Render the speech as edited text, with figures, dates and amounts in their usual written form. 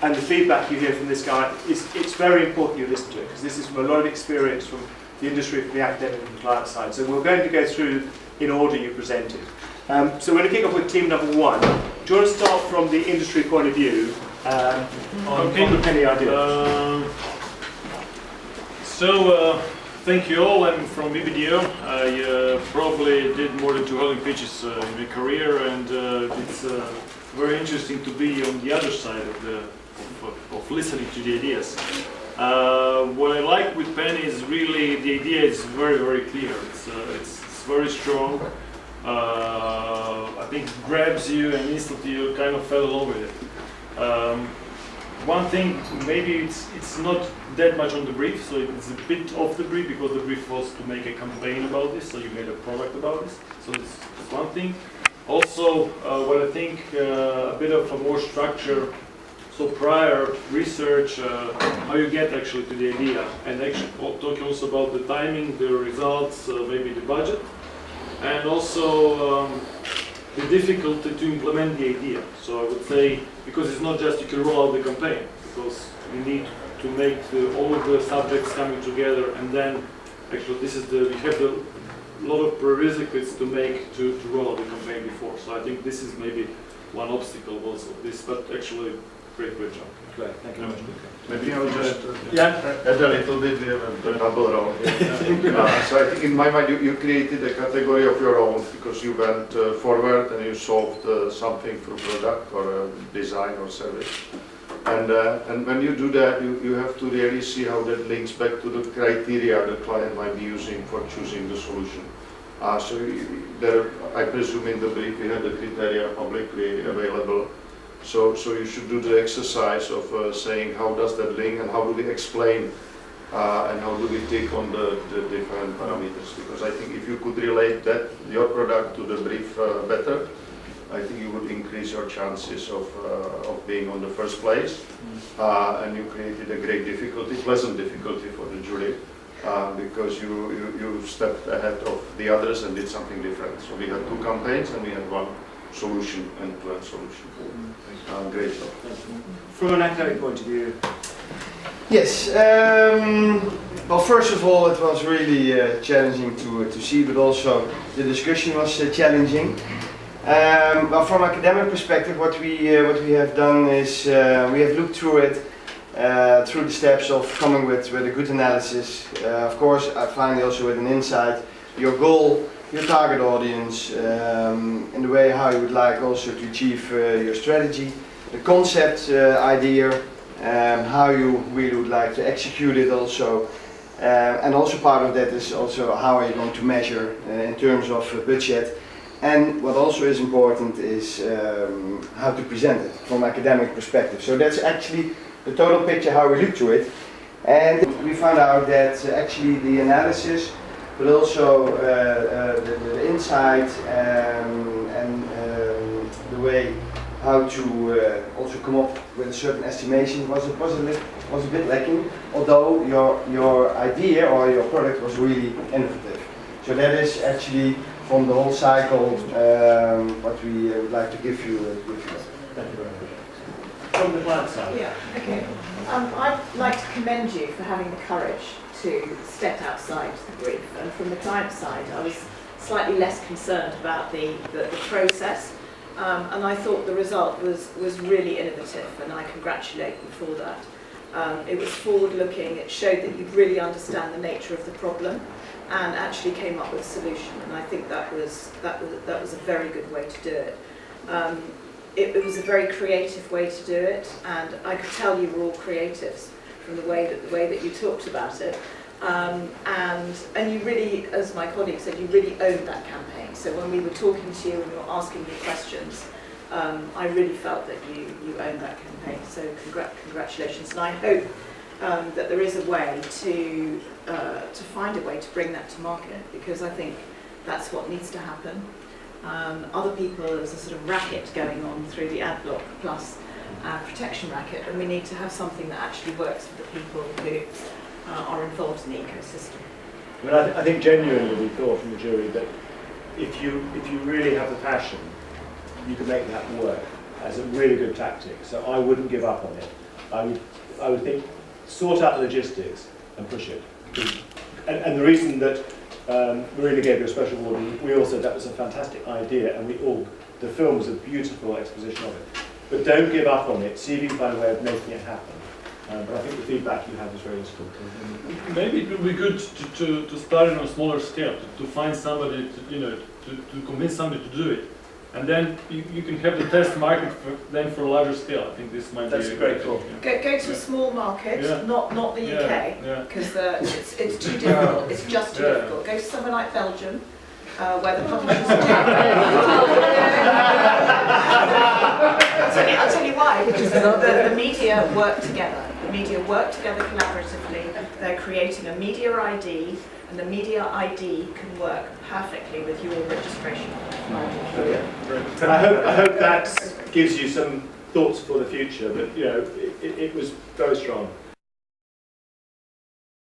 and the feedback you hear from this guy, it's very important you listen to it, because this is from a lot of experience from the industry, from the academic and the client side. So we're going to go through in order you presented. So we're going to kick off with team number 1. Do you want to start from the industry point of view on the penny idea? Thank you all. I'm from BBDO. I probably did more than 200 pitches in my career, and it's very interesting to be on the other side of listening to the ideas. What I like with Penny is really the idea is very, very clear. It's very strong. I think it grabs you and instantly you kind of fell in love with it. One thing, maybe it's not that much on the brief, so it's a bit off the brief, because the brief was to make a campaign about this, so you made a product about this. So that's one thing. Also, what I think, a bit of a more structure, so prior research, how you get actually to the idea, and actually talking also about the timing, the results, maybe the budget, and also the difficulty to implement the idea. So I would say, because it's not just you can roll out the campaign, because you need to make all of the subjects coming together, and then actually we have a lot of prerequisites to roll out the campaign before. So I think this is maybe one obstacle also of this, but actually great job. Great, thank you very much. Maybe I'll just add a little bit, we have a double round. So I think in my mind you created a category of your own, because you went forward and you solved something through product or design or service. And when you do that, you have to really see how that links back to the criteria the client might be using for choosing the solution. I presume in the brief we had the criteria publicly available. So you should do the exercise of saying how does that link, and how do we explain and how do we take on the different parameters. Because I think if you could relate your product to the brief better, I think you would increase your chances of being on the first place. And you created a great difficulty, pleasant difficulty for the jury, because you stepped ahead of the others and did something different. So we had 2 campaigns and we had 1 solution, end-to-end solution. Great job. From an academic point of view? Yes. Well, first of all, it was really challenging to see, but also the discussion was challenging. Well, from academic perspective, what we have done is we have looked through it through the steps of coming with a good analysis. Of course, finally also with an insight, your goal, your target audience, in the way how you would like also to achieve your strategy, the concept idea, how you really would like to execute it also, and also part of that is also how are you going to measure in terms of budget. And what also is important is how to present it from academic perspective. So that's actually the total picture how we look to it. And we found out that actually the analysis, but also the insight and the way how to also come up with a certain estimation was a bit lacking, although your idea or your product was really innovative. So that is actually from the whole cycle what we would like to give you. Thank you very much. From the client side? Yeah, okay. I'd like to commend you for having the courage to step outside the brief, and from the client side I was slightly less concerned about the process, and I thought the result was really innovative, and I congratulate you for that. It was forward-looking, it showed that you really understand the nature of the problem and actually came up with a solution, and I think that was a very good way to do it. It was a very creative way to do it, and I could tell you were all creatives from the way that you talked about it, and you really, as my colleague said, you really owned that campaign. So when we were talking to you and we were asking you questions, I really felt that you owned that campaign. So congratulations, and I hope that there is a way to find a way to bring that to market, because I think that's what needs to happen. Other people, there's a sort of racket going on through the ad block plus protection racket, and we need to have something that actually works for the people who are involved in the ecosystem. I mean, I think genuinely we thought from the jury that if you really have the passion, you can make that work as a really good tactic. So I wouldn't give up on it. I would think sort out the logistics and push it. And the reason that Marina gave you a special award, we all said that was a fantastic idea, and the film was a beautiful exposition of it. But don't give up on it. See if you can find a way of making it happen. But I think the feedback you have is very useful. Maybe it would be good to start on a smaller scale, to find somebody, to convince somebody to do it. And then you can have the test market for a larger scale. I think this might That's be a great call. Go to a small market, Yeah. not the UK, Yeah. because it's too difficult. It's just too difficult. Go to somewhere like Belgium, where the publishers I'll tell you why, because the media work together. The media work together collaboratively. They're creating a media ID, and the media ID can work perfectly with your registration. And I hope that gives you some thoughts for the future, but it was very strong.